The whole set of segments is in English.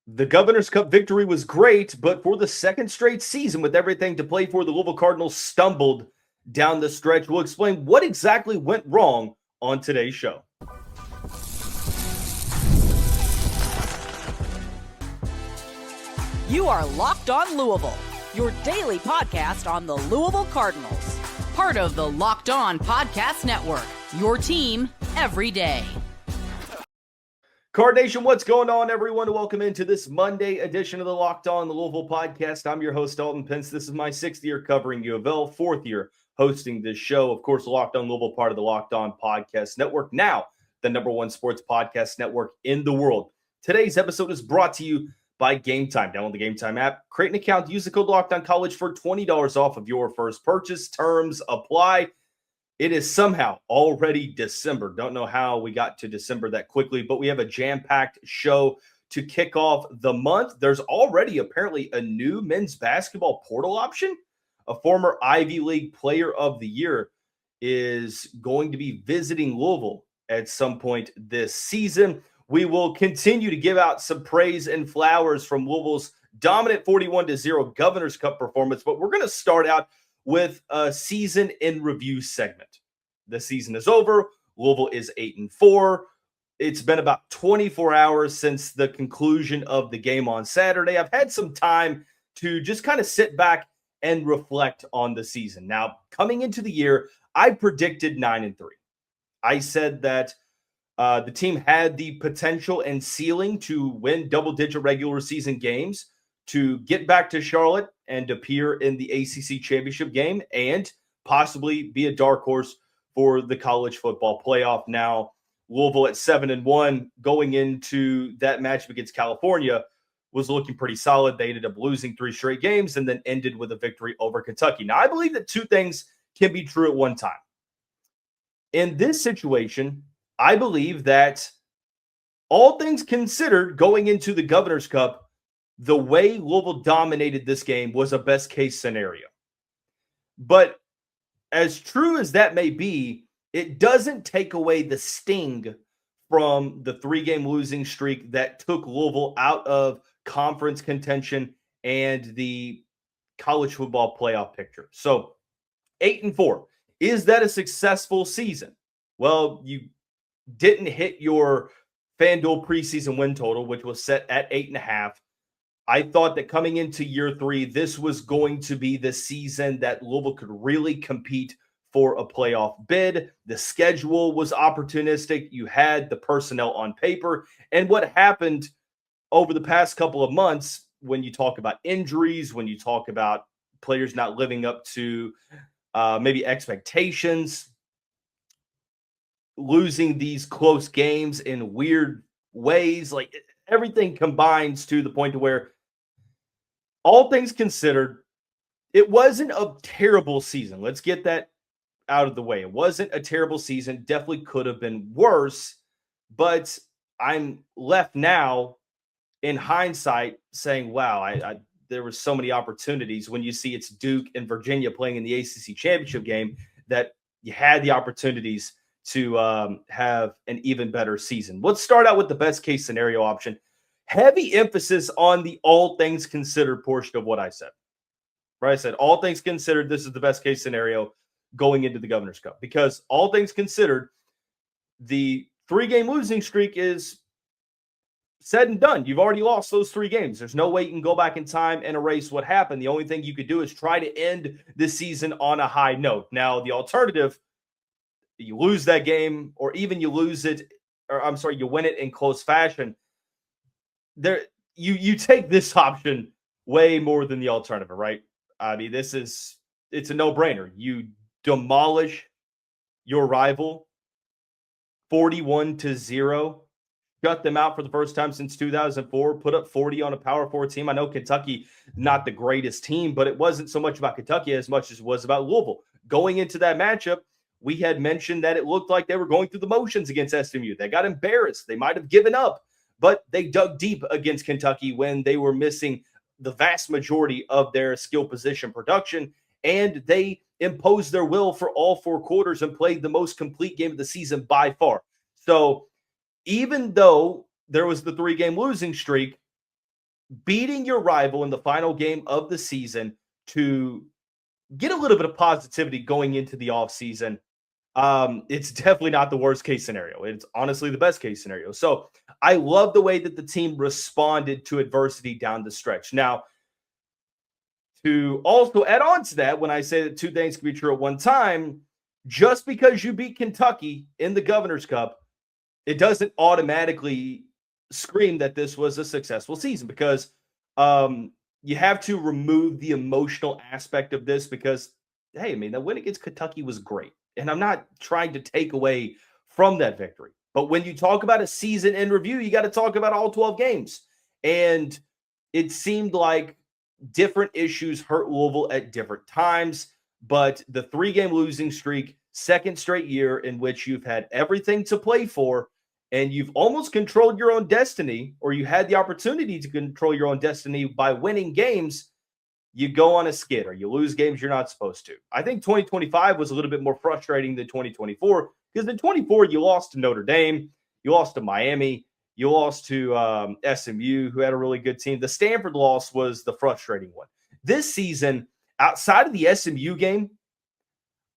The Governor's Cup victory was great, but for the second straight season with everything to play for, the Louisville Cardinals stumbled down the stretch. We'll explain what exactly went wrong on today's show. You are Locked On Louisville, your daily podcast on the Louisville Cardinals. Part of the Locked On Podcast Network, your team every day. Card Nation, what's going on, everyone? Welcome into this Monday edition of the Locked On the Louisville podcast. I'm your host, Dalton Pence. This is my 6th year covering U of L, 4th year hosting this show. Of course, Locked On Louisville, part of the Locked On Podcast Network, now the #1 sports podcast network in the world. Today's episode is brought to you by Gametime. Download the Gametime app, create an account, use the code LOCKEDONCollege for $20 off of your first purchase. Terms apply. It is somehow already December. Don't know how we got to December that quickly, but we have a jam-packed show to kick off the month. There's already apparently a new men's basketball portal option. A former Ivy League Player of the Year is going to be visiting Louisville at some point this season. We will continue to give out some praise and flowers from Louisville's dominant 41-0 Governor's Cup performance, but we're going to start out with a season in review segment. The season is over. Louisville is 8-4. It's been about 24 hours since the conclusion of the game on Saturday. I've had some time to just kind of sit back and reflect on the season. Now, coming into the year, I predicted 9-3. I said that the team had the potential and ceiling to win double-digit regular season games, to get back to Charlotte and appear in the ACC championship game, and possibly be a dark horse for the college football playoff. Now, Louisville at 7-1 going into that matchup against California was looking pretty solid. They ended up losing 3 straight games and then ended with a victory over Kentucky. Now, I believe that two things can be true at one time. In this situation, I believe that all things considered going into the Governor's Cup, the way Louisville dominated this game was a best-case scenario. But as true as that may be, it doesn't take away the sting from the 3-game losing streak that took Louisville out of conference contention and the college football playoff picture. So 8-4. Is that a successful season? Well, you didn't hit your FanDuel preseason win total, which was set at 8.5. I thought that coming into year 3, this was going to be the season that Louisville could really compete for a playoff bid. The schedule was opportunistic. You had the personnel on paper. And what happened over the past couple of months, when you talk about injuries, when you talk about players not living up to maybe expectations, losing these close games in weird ways, like everything combines to the point to where, all things considered, it wasn't a terrible season. Let's get that out of the way. It wasn't a terrible season. Definitely could have been worse. But I'm left now in hindsight saying, wow, there were so many opportunities when you see it's Duke and Virginia playing in the ACC championship game that you had the opportunities to have an even better season. Let's start out with the best case scenario option. Heavy emphasis on the all things considered portion of what I said. Right? I said, all things considered, this is the best case scenario going into the Governor's Cup. Because all things considered, the 3-game losing streak is said and done. You've already lost those 3 games. There's no way you can go back in time and erase what happened. The only thing you could do is try to end the season on a high note. Now, the alternative, you lose that game, or even you lose it, or I'm sorry, you win it in close fashion. There, you take this option way more than the alternative, right? I mean, it's a no-brainer. You demolish your rival 41-0, shut them out for the first time since 2004, put up 40 on a Power 4 team. I know Kentucky, not the greatest team, but it wasn't so much about Kentucky as much as it was about Louisville. Going into that matchup, we had mentioned that it looked like they were going through the motions against SMU. They got embarrassed. They might have given up. But they dug deep against Kentucky when they were missing the vast majority of their skill position production, and they imposed their will for all 4 quarters and played the most complete game of the season by far. So even though there was the 3-game losing streak, beating your rival in the final game of the season to get a little bit of positivity going into the offseason, it's definitely not the worst case scenario. It's honestly the best case scenario. So I love the way that the team responded to adversity down the stretch. Now, to also add on to that, when I say that two things can be true at one time, just because you beat Kentucky in the Governor's Cup, it doesn't automatically scream that this was a successful season, because you have to remove the emotional aspect of this because, hey, I mean, that win against Kentucky was great. And I'm not trying to take away from that victory. But when you talk about a season in review, you got to talk about all 12 games. And it seemed like different issues hurt Louisville at different times. But the 3-game losing streak, second straight year in which you've had everything to play for, and you've almost controlled your own destiny, or you had the opportunity to control your own destiny by winning games, you go on a skid or you lose games you're not supposed to. I think 2025 was a little bit more frustrating than 2024, because in 24 you lost to Notre Dame, you lost to Miami, you lost to SMU, who had a really good team. The Stanford loss was the frustrating one. This season, outside of the SMU game,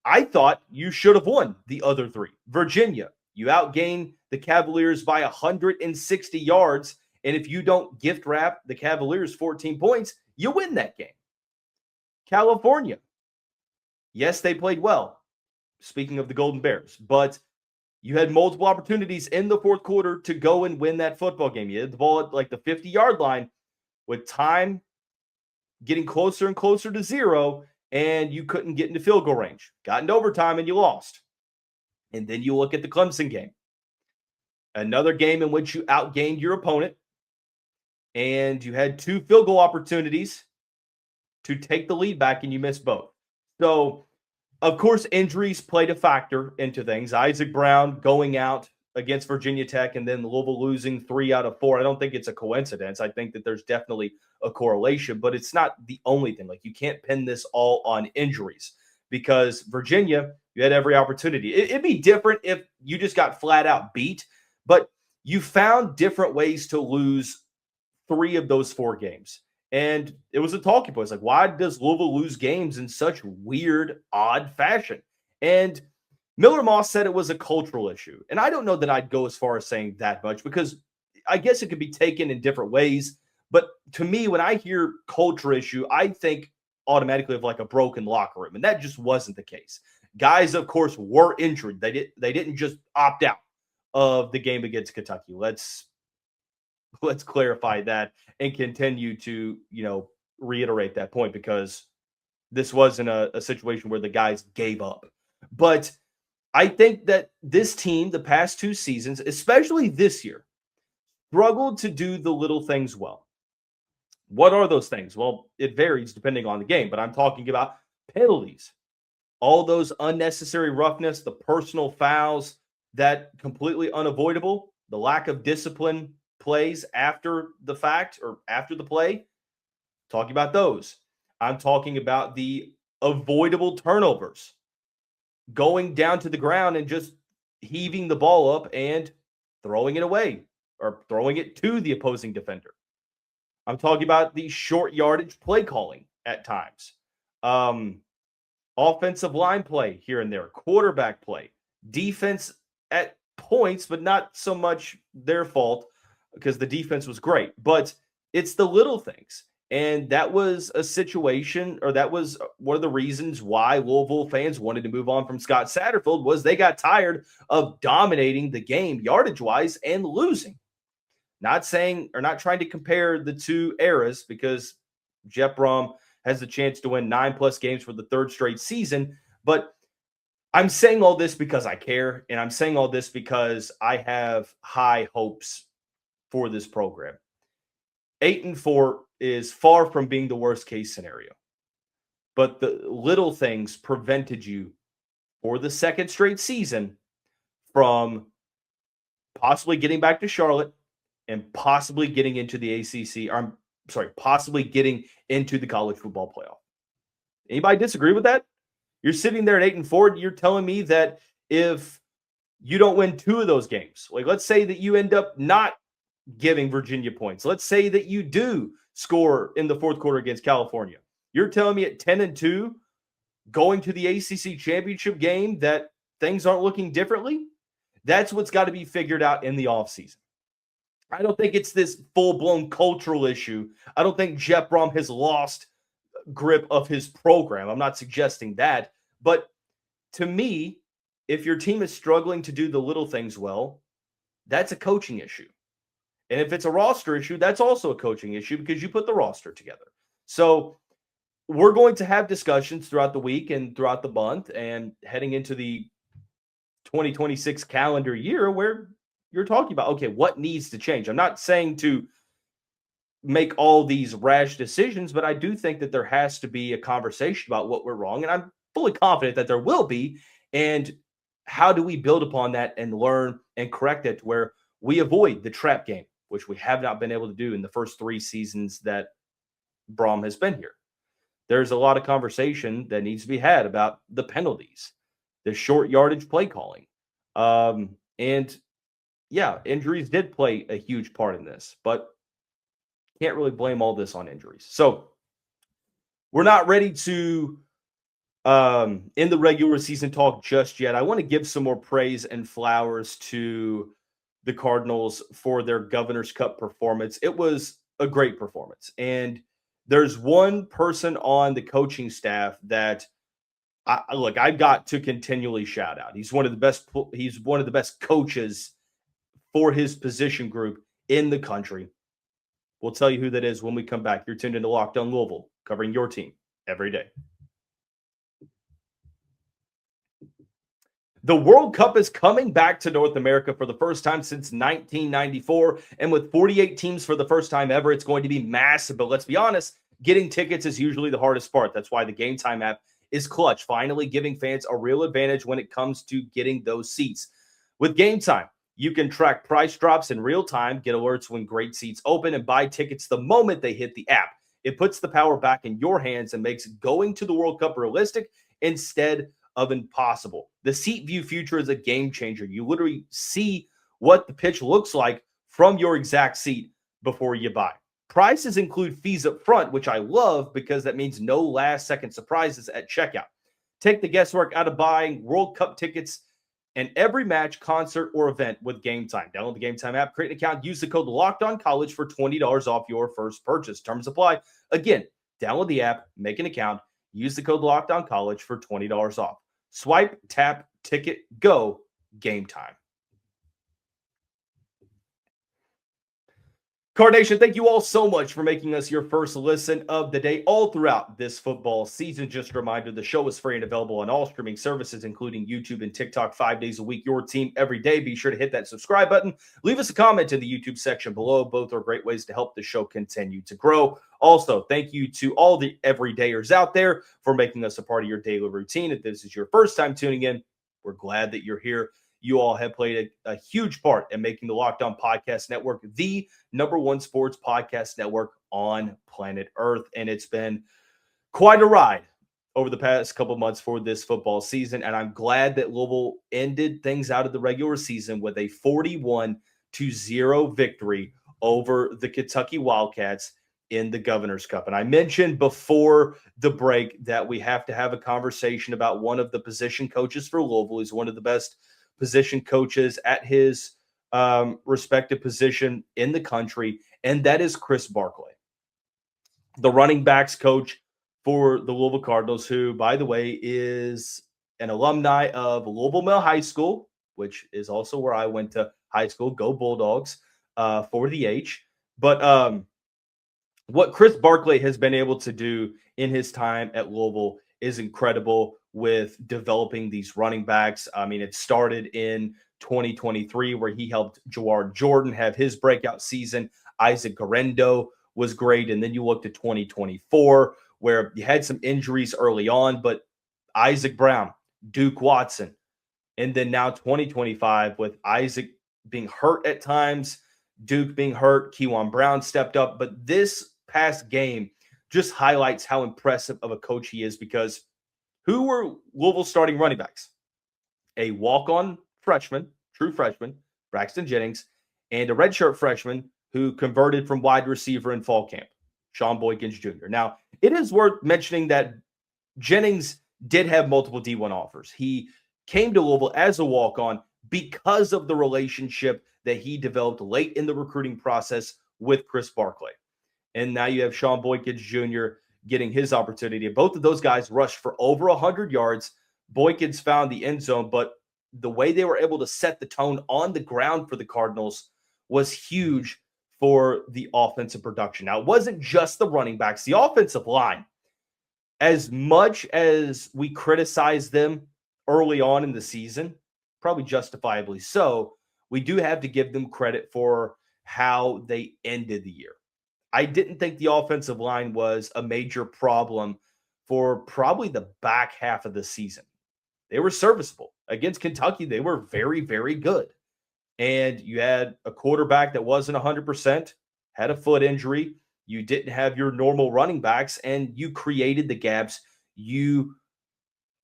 I thought you should have won the other 3. Virginia, you outgained the Cavaliers by 160 yards, and if you don't gift wrap the Cavaliers 14 points, you win that game. California, yes, they played well, speaking of the Golden Bears, but you had multiple opportunities in the fourth quarter to go and win that football game. You had the ball at like the 50-yard line with time getting closer and closer to 0, and you couldn't get into field goal range. Got into overtime and you lost. And then you look at the Clemson game. Another game in which you outgained your opponent, and you had 2 field goal opportunities to take the lead back, and you missed both. So, of course, injuries played a factor into things. Isaac Brown going out against Virginia Tech, and then Louisville losing 3 out of 4. I don't think it's a coincidence. I think that there's definitely a correlation, but it's not the only thing. Like, you can't pin this all on injuries, because Virginia, you had every opportunity. It'd be different if you just got flat out beat, but you found different ways to lose 3 of those 4 games. And it was a talking point. It's like, why does Louisville lose games in such weird, odd fashion? And Miller Moss said it was a cultural issue. And I don't know that I'd go as far as saying that much, because I guess it could be taken in different ways. But to me, when I hear culture issue, I think automatically of like a broken locker room. And that just wasn't the case. Guys, of course, were injured. They didn't just opt out of the game against Kentucky. Let's clarify that and continue to, reiterate that point, because this wasn't a situation where the guys gave up. But I think that this team, the past 2 seasons, especially this year, struggled to do the little things well. What are those things? Well, it varies depending on the game, but I'm talking about penalties, all those unnecessary roughness, the personal fouls that completely unavoidable, the lack of discipline plays after the fact or after the play. Talking about those. I'm talking about the avoidable turnovers, going down to the ground and just heaving the ball up and throwing it away or throwing it to the opposing defender. I'm talking about the short yardage play calling at times. Offensive line play here and there, quarterback play, defense at points, but not so much their fault, because the defense was great. But it's the little things. And that was a situation, or that was one of the reasons why Louisville fans wanted to move on from Scott Satterfield, was they got tired of dominating the game yardage-wise and losing. Not saying, or not trying to compare the 2 eras, because Jeff Brohm has the chance to win 9+ games for the 3rd straight season. But I'm saying all this because I care, and I'm saying all this because I have high hopes for this program. 8-4 is far from being the worst case scenario, but the little things prevented you for the 2nd straight season from possibly getting back to Charlotte and possibly getting into the possibly getting into the college football playoff. Anybody disagree with that? You're sitting there at 8-4, and you're telling me that if you don't win 2 of those games, like let's say that you end up not giving Virginia points. Let's say that you do score in the fourth quarter against California. You're telling me at 10-2 going to the ACC championship game that things aren't looking differently? That's what's got to be figured out in the offseason. I don't think it's this full-blown cultural issue. I don't think Jeff Brohm has lost grip of his program. I'm not suggesting that. But to me, if your team is struggling to do the little things well, that's a coaching issue. And if it's a roster issue, that's also a coaching issue because you put the roster together. So we're going to have discussions throughout the week and throughout the month and heading into the 2026 calendar year where you're talking about, okay, what needs to change? I'm not saying to make all these rash decisions, but I do think that there has to be a conversation about what went wrong. And I'm fully confident that there will be. And how do we build upon that and learn and correct it to where we avoid the trap game, which we have not been able to do in the first 3 seasons that Brohm has been here. There's a lot of conversation that needs to be had about the penalties, the short yardage play calling. And yeah, injuries did play a huge part in this, but can't really blame all this on injuries. So we're not ready to in the regular season talk just yet. I want to give some more praise and flowers to the Cardinals for their Governor's Cup performance. It was a great performance. And there's one person on the coaching staff that I've got to continually shout out. He's one of the best coaches for his position group in the country. We'll tell you who that is when we come back. You're tuned into Locked On Louisville, covering your team every day. The World Cup is coming back to North America for the first time since 1994. And with 48 teams for the first time ever, it's going to be massive. But let's be honest, getting tickets is usually the hardest part. That's why the Gametime app is clutch, finally giving fans a real advantage when it comes to getting those seats. With Gametime, you can track price drops in real time, get alerts when great seats open, and buy tickets the moment they hit the app. It puts the power back in your hands and makes going to the World Cup realistic instead of impossible. The Seat View feature is a game changer. You literally see what the pitch looks like from your exact seat before you buy. Prices include fees up front, which I love because that means no last-second surprises at checkout. Take the guesswork out of buying World Cup tickets and every match, concert, or event with Gametime. Download the Gametime app, create an account, use the code LOCKEDONCollege for $20 off your first purchase. Terms apply. Again, download the app, make an account, use the code LOCKEDONCollege for $20 off. Swipe, tap, ticket, go, Gametime. Card Nation, thank you all so much for making us your first listen of the day all throughout this football season. Just a reminder, the show is free and available on all streaming services, including YouTube and TikTok, 5 days a week, your team every day. Be sure to hit that subscribe button. Leave us a comment in the YouTube section below. Both are great ways to help the show continue to grow. Also, thank you to all the everydayers out there for making us a part of your daily routine. If this is your first time tuning in, we're glad that you're here. You all have played a huge part in making the Locked On Podcast Network the #1 sports podcast network on planet Earth. And it's been quite a ride over the past couple of months for this football season. And I'm glad that Louisville ended things out of the regular season with a 41-0 victory over the Kentucky Wildcats in the Governor's Cup. And I mentioned before the break that we have to have a conversation about one of the position coaches for Louisville. He's one of the best position coaches at his respective position in the country, and that is Chris Barclay, the running backs coach for the Louisville Cardinals, who, by the way, is an alumni of Louisville Middle High School, which is also where I went to high school. Go Bulldogs for the H. But what Chris Barclay has been able to do in his time at Louisville is incredible with developing these running backs. I mean, it started in 2023 where he helped Jaward Jordan have his breakout season. Isaac Garendo was great. And then you looked at 2024 where you had some injuries early on, but Isaac Brown, Duke Watson, and then now 2025 with Isaac being hurt at times, Duke being hurt, Kewan Brown stepped up. But this past game just highlights how impressive of a coach he is, because who were Louisville's starting running backs? A walk-on freshman, true freshman, Braxton Jennings, and a redshirt freshman, who converted from wide receiver in fall camp, Sean Boykins Jr. Now, it is worth mentioning that Jennings did have multiple D1 offers. He came to Louisville as a walk-on because of the relationship that he developed late in the recruiting process with Chris Barclay. And now you have Sean Boykins Jr. getting his opportunity. Both of those guys rushed for over 100 yards. Boykins found the end zone, but the way they were able to set the tone on the ground for the Cardinals was huge for the offensive production. Now, it wasn't just the running backs, the offensive line. As much as we criticized them early on in the season, probably justifiably so, we do have to give them credit for how they ended the year. I didn't think the offensive line was a major problem for probably the back half of the season. They were serviceable. Against Kentucky, they were very, very good. And you had a quarterback that wasn't 100%, had a foot injury. You didn't have your normal running backs, and you created the gaps. You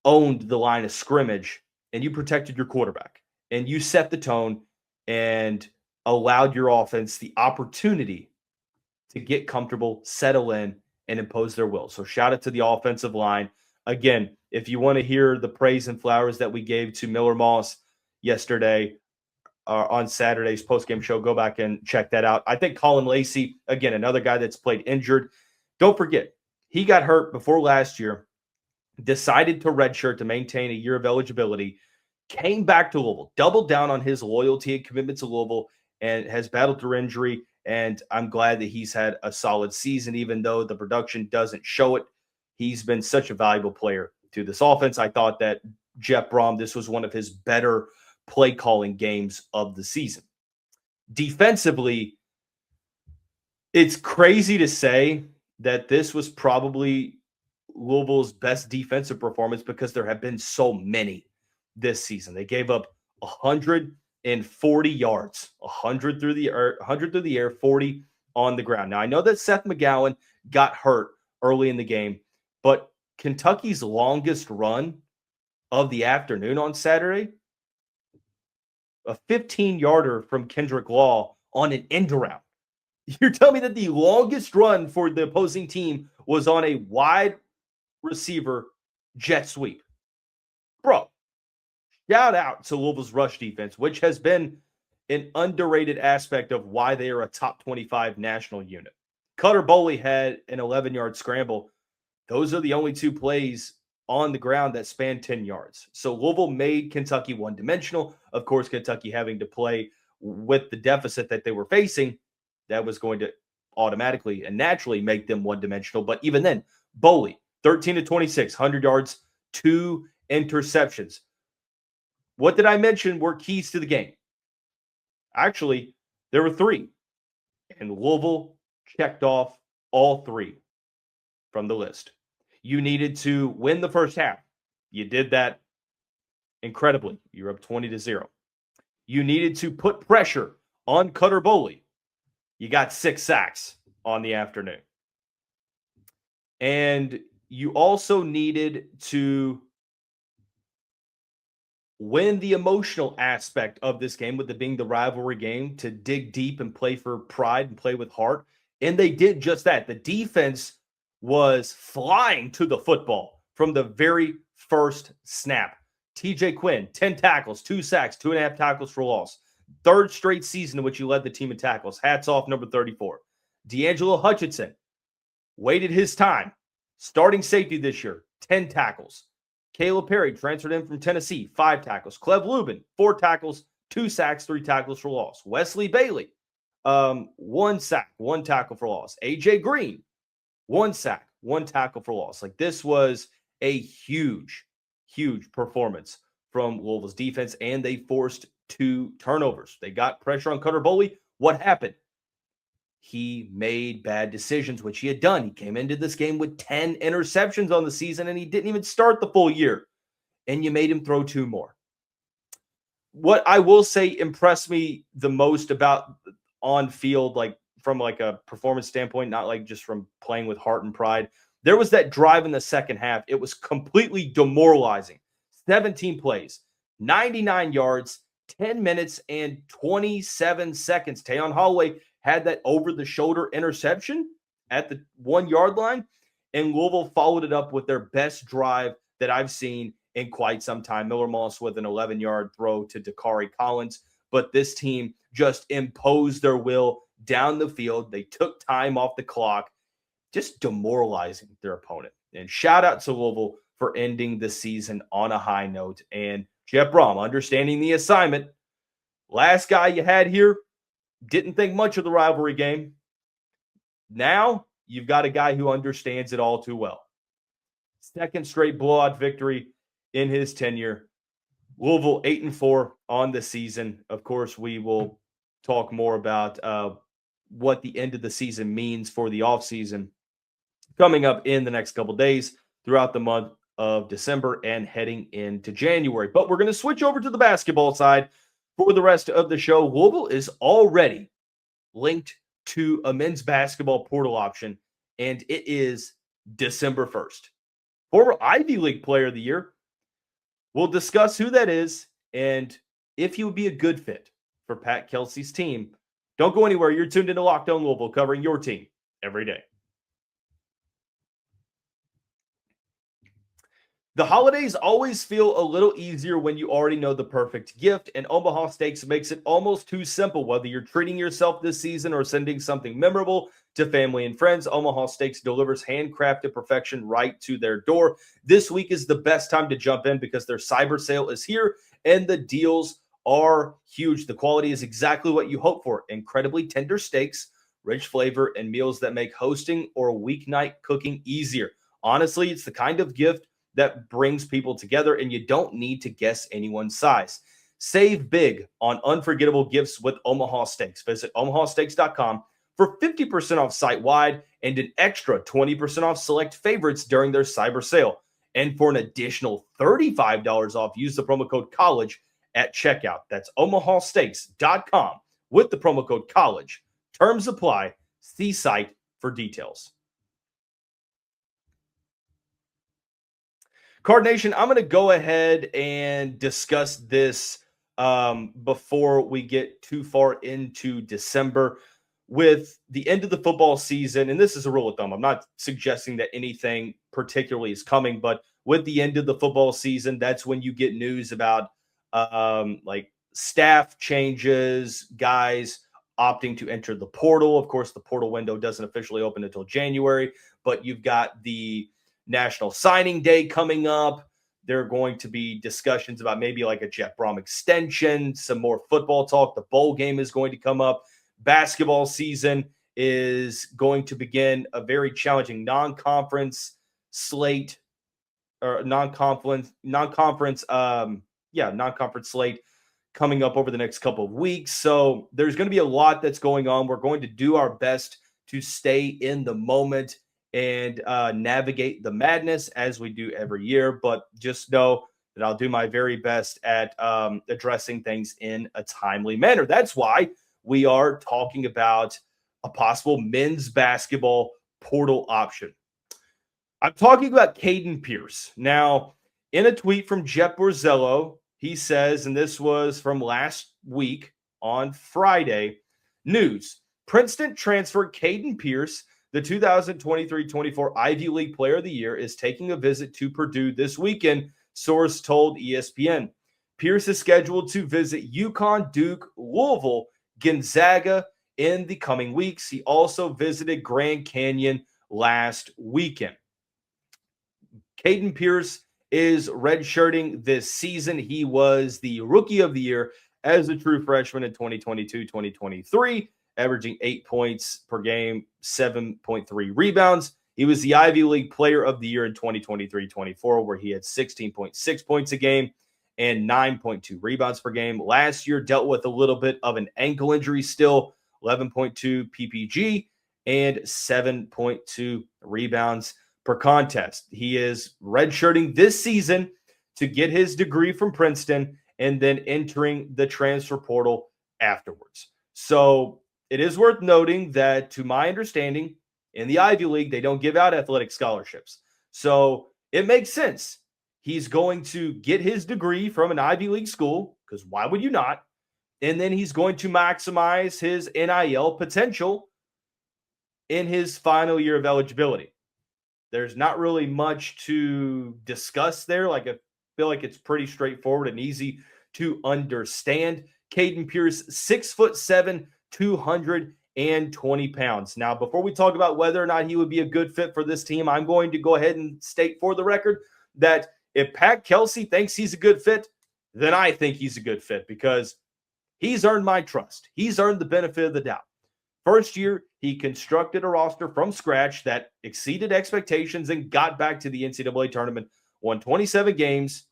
owned the line of scrimmage, and you protected your quarterback. And you set the tone and allowed your offense the opportunity to get comfortable, settle in, and impose their will. So shout out to the offensive line. Again, if you want to hear the praise and flowers that we gave to Miller Moss yesterday on Saturday's postgame show, go back and check that out. I think Colin Lacey, again, another guy that's played injured. Don't forget, he got hurt before last year, decided to redshirt to maintain a year of eligibility, came back to Louisville, doubled down on his loyalty and commitment to Louisville, and has battled through injury. And I'm glad that he's had a solid season, even though the production doesn't show it. He's been such a valuable player to this offense. I thought that Jeff Brohm, this was one of his better play calling games of the season. Defensively, it's crazy to say that this was probably Louisville's best defensive performance because there have been so many this season. They gave up 140 yards, 100 through the air, 40 on the ground. Now, I know that Seth McGowan got hurt early in the game, but Kentucky's longest run of the afternoon on Saturday, a 15-yarder from Kendrick Law on an end around. You're telling me that the longest run for the opposing team was on a wide receiver jet sweep? Bro, shout out to Louisville's rush defense, which has been an underrated aspect of why they are a top 25 national unit. Cutter Boley had an 11-yard scramble. Those are the only two plays on the ground that span 10 yards. So Louisville made Kentucky one-dimensional. Of course, Kentucky having to play with the deficit that they were facing, that was going to automatically and naturally make them one-dimensional. But even then, Boley, 13 to 26, 100 yards, 2 interceptions. What did I mention were keys to the game? Actually, there were 3. And Louisville checked off all 3 from the list. You needed to win the first half. You did that incredibly. You're up 20-0. You needed to put pressure on Cutter Boley. You got 6 sacks on the afternoon. And you also needed to win the emotional aspect of this game, with it being the rivalry game, to dig deep and play for pride and play with heart. And they did just that. The defense was flying to the football from the very first snap. TJ Quinn, 10 tackles, 2 sacks, 2.5 tackles for loss. 3rd straight season in which he led the team in tackles. Hats off, number 34. D'Angelo Hutchinson waited his time. Starting safety this year, 10 tackles. Caleb Perry transferred in from Tennessee, 5 tackles. Clev Lubin, 4 tackles, 2 sacks, 3 tackles for loss. Wesley Bailey, 1 sack, 1 tackle for loss. AJ Green, 1 sack, 1 tackle for loss. Like, this was a huge, huge performance from Louisville's defense, and they forced 2 turnovers. They got pressure on Cutter Boley. What happened? He made bad decisions, which he had done. He came into this game with 10 interceptions on the season, and he didn't even start the full year. And you made him throw 2 more. What I will say impressed me the most about on field, like from like a performance standpoint, not like just from playing with heart and pride, there was that drive in the second half. It was completely demoralizing. 17 plays, 99 yards, 10 minutes and 27 seconds. Tayon Holloway had that over-the-shoulder interception at the 1-yard line, and Louisville followed it up with their best drive that I've seen in quite some time. Miller Moss with an 11-yard throw to Dakari Collins. But this team just imposed their will down the field. They took time off the clock, just demoralizing their opponent. And shout out to Louisville for ending the season on a high note. And Jeff Brohm, understanding the assignment, last guy you had here, didn't think much of the rivalry game. Now you've got a guy who understands it all too well. Second straight blowout victory in his tenure. Louisville 8-4 on the season. Of course, we will talk more about what the end of the season means for the offseason coming up in the next couple of days throughout the month of December and heading into January. But we're going to switch over to the basketball side for the rest of the show. Louisville is already linked to a men's basketball portal option, and it is December 1st. Former Ivy League Player of the Year. We'll discuss who that is and if he would be a good fit for Pat Kelsey's team. Don't go anywhere. You're tuned into Locked On Louisville, covering your team every day. The holidays always feel a little easier when you already know the perfect gift, and Omaha Steaks makes it almost too simple. Whether you're treating yourself this season or sending something memorable to family and friends, Omaha Steaks delivers handcrafted perfection right to their door. This week is the best time to jump in because their cyber sale is here, and the deals are huge. The quality is exactly what you hope for. Incredibly tender steaks, rich flavor, and meals that make hosting or weeknight cooking easier. Honestly, it's the kind of gift that brings people together, and you don't need to guess anyone's size. Save big on unforgettable gifts with Omaha Steaks. Visit omahasteaks.com for 50% off site-wide and an extra 20% off select favorites during their cyber sale. And for an additional $35 off, use the promo code COLLEGE at checkout. That's omahasteaks.com with the promo code COLLEGE. Terms apply. See site for details. Card Nation, I'm going to go ahead and discuss this before we get too far into December. With the end of the football season, and this is a rule of thumb, I'm not suggesting that anything particularly is coming, but with the end of the football season, that's when you get news about like staff changes, guys opting to enter the portal. Of course, the portal window doesn't officially open until January, but you've got the National Signing Day coming up. There are going to be discussions about maybe like a Jeff Brohm extension, some more football talk. The bowl game is going to come up. Basketball season is going to begin, a very challenging non-conference slate or non-conference slate coming up over the next couple of weeks. So there's going to be a lot that's going on. We're going to do our best to stay in the moment and navigate the madness as we do every year. But just know that I'll do my very best at addressing things in a timely manner. That's why we are talking about a possible men's basketball portal option. I'm talking about Caden Pierce. Now, in a tweet from Jeff Borzello, he says, and this was from last week on Friday, news, Princeton transfer Caden Pierce, the 2023-24 Ivy League Player of the Year, is taking a visit to Purdue this weekend, source told ESPN. Pierce is scheduled to visit UConn, Duke, Louisville, Gonzaga in the coming weeks. He also visited Grand Canyon last weekend. Caden Pierce is redshirting this season. He was the Rookie of the Year as a true freshman in 2022-2023, averaging 8 points per game, 7.3 rebounds. He was the Ivy League Player of the Year in 2023-24, where he had 16.6 points a game and 9.2 rebounds per game. Last year dealt with a little bit of an ankle injury still, 11.2 PPG and 7.2 rebounds per contest. He is redshirting this season to get his degree from Princeton and then entering the transfer portal afterwards. So it is worth noting that, to my understanding, in the Ivy League, they don't give out athletic scholarships. So it makes sense. He's going to get his degree from an Ivy League school, because why would you not? And then he's going to maximize his NIL potential in his final year of eligibility. There's not really much to discuss there. Like, I feel like it's pretty straightforward and easy to understand. Caden Pierce, 6'7", 220 pounds. Now, before we talk about whether or not he would be a good fit for this team, I'm going to go ahead and state for the record that if Pat Kelsey thinks he's a good fit, then I think he's a good fit because he's earned my trust. He's earned the benefit of the doubt. First year, he constructed a roster from scratch that exceeded expectations and got back to the NCAA tournament, won 27 games,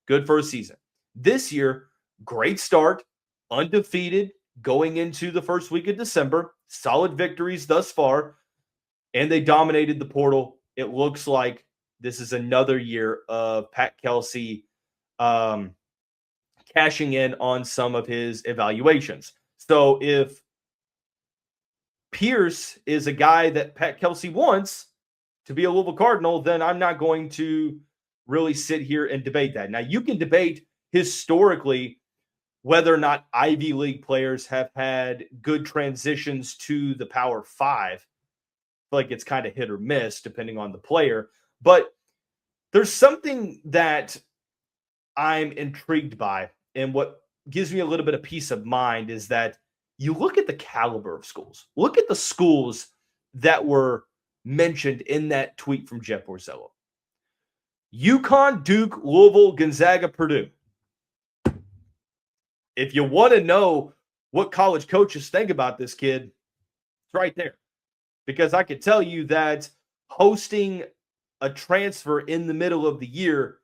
good first season. This year, great start, undefeated going into the first week of December, solid victories thus far, and they dominated the portal. It looks like this is another year of Pat Kelsey cashing in on some of his evaluations. So if Pierce is a guy that Pat Kelsey wants to be a Louisville Cardinal, then I'm not going to really sit here and debate that. Now, you can debate historically whether or not Ivy League players have had good transitions to the Power Five. I feel like it's kind of hit or miss depending on the player. But there's something that I'm intrigued by, and what gives me a little bit of peace of mind is that you look at the caliber of schools. Look at the schools that were mentioned in that tweet from Jeff Brohm. UConn, Duke, Louisville, Gonzaga, Purdue. If you want to know what college coaches think about this kid, it's right there. Because I could tell you that hosting a transfer in the middle of the year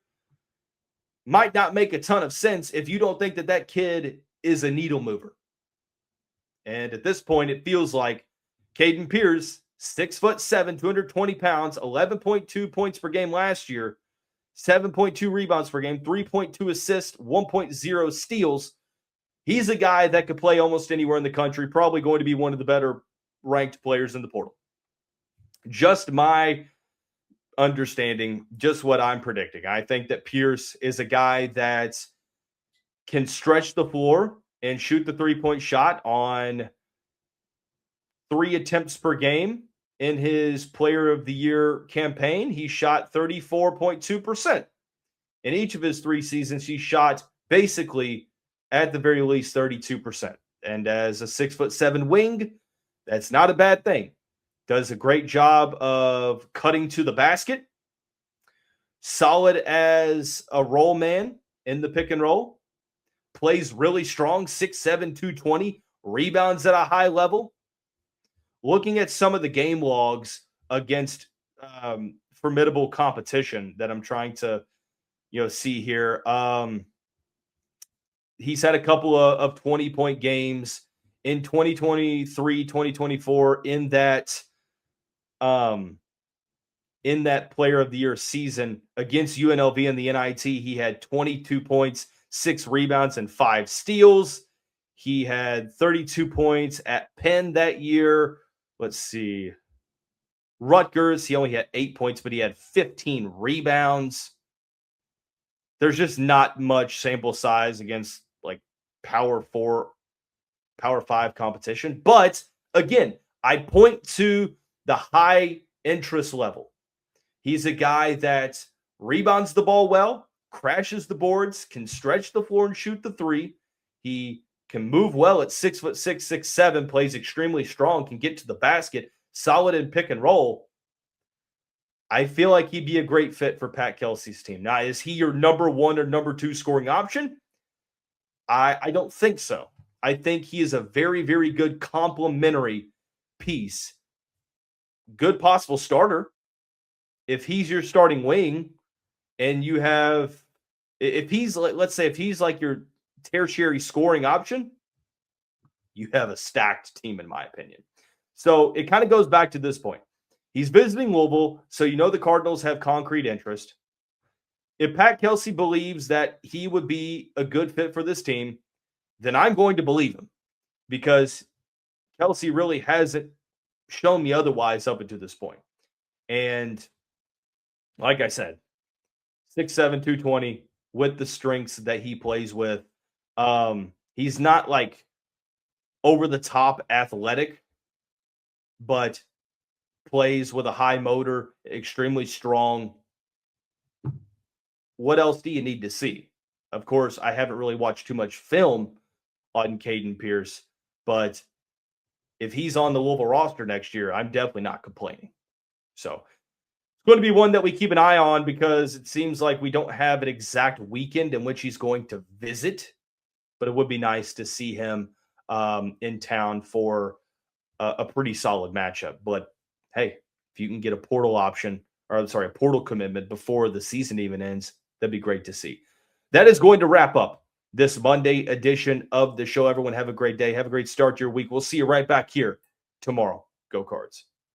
might not make a ton of sense if you don't think that that kid is a needle mover. And at this point, it feels like Caden Pierce, 6'7", 220 pounds, 11.2 points per game last year, 7.2 rebounds per game, 3.2 assists, 1.0 steals. He's a guy that could play almost anywhere in the country, probably going to be one of the better ranked players in the portal. Just my understanding, just what I'm predicting. I think that Pierce is a guy that can stretch the floor and shoot the three-point shot on 3 attempts per game. In his Player of the Year campaign, he shot 34.2%. In each of his 3 seasons, he shot basically, at the very least, 32%. And as a 6'7" wing, that's not a bad thing. Does a great job of cutting to the basket. Solid as a roll man in the pick and roll. Plays really strong, 6'7", 220. Rebounds at a high level. Looking at some of the game logs against formidable competition that I'm trying to, see here. He's had a couple of 20-point games in 2023, 2024 in that Player of the Year season against UNLV in the NIT. He had 22 points, 6 rebounds, and 5 steals. He had 32 points at Penn that year. Let's see. Rutgers, he only had 8 points, but he had 15 rebounds. There's just not much sample size against like Power 4, Power 5 competition. But again, I point to the high interest level. He's a guy that rebounds the ball well, crashes the boards, can stretch the floor and shoot the three. He can move well at 6'6", 6'7", plays extremely strong, can get to the basket, solid in pick and roll. I feel like he'd be a great fit for Pat Kelsey's team. Now, is he your number 1 or number 2 scoring option? I don't think so. I think he is a very, very good complementary piece. Good possible starter. If he's your starting wing and you have, if he's like, let's say if he's like your tertiary scoring option, you have a stacked team, in my opinion. So it kind of goes back to this point. He's visiting Louisville, so the Cardinals have concrete interest. If Pat Kelsey believes that he would be a good fit for this team, then I'm going to believe him because Kelsey really hasn't shown me otherwise up until this point. And like I said, 6'7", 220 with the strengths that he plays with. He's not like over the top athletic, but plays with a high motor, extremely strong. What else do you need to see? Of course, I haven't really watched too much film on Caden Pierce, but if he's on the Louisville roster next year, I'm definitely not complaining. So it's going to be one that we keep an eye on because it seems like we don't have an exact weekend in which he's going to visit, but it would be nice to see him in town for a pretty solid matchup. But hey, if you can get a portal a portal commitment before the season even ends, that'd be great to see. That is going to wrap up this Monday edition of the show. Everyone have a great day. Have a great start to your week. We'll see you right back here tomorrow. Go Cards.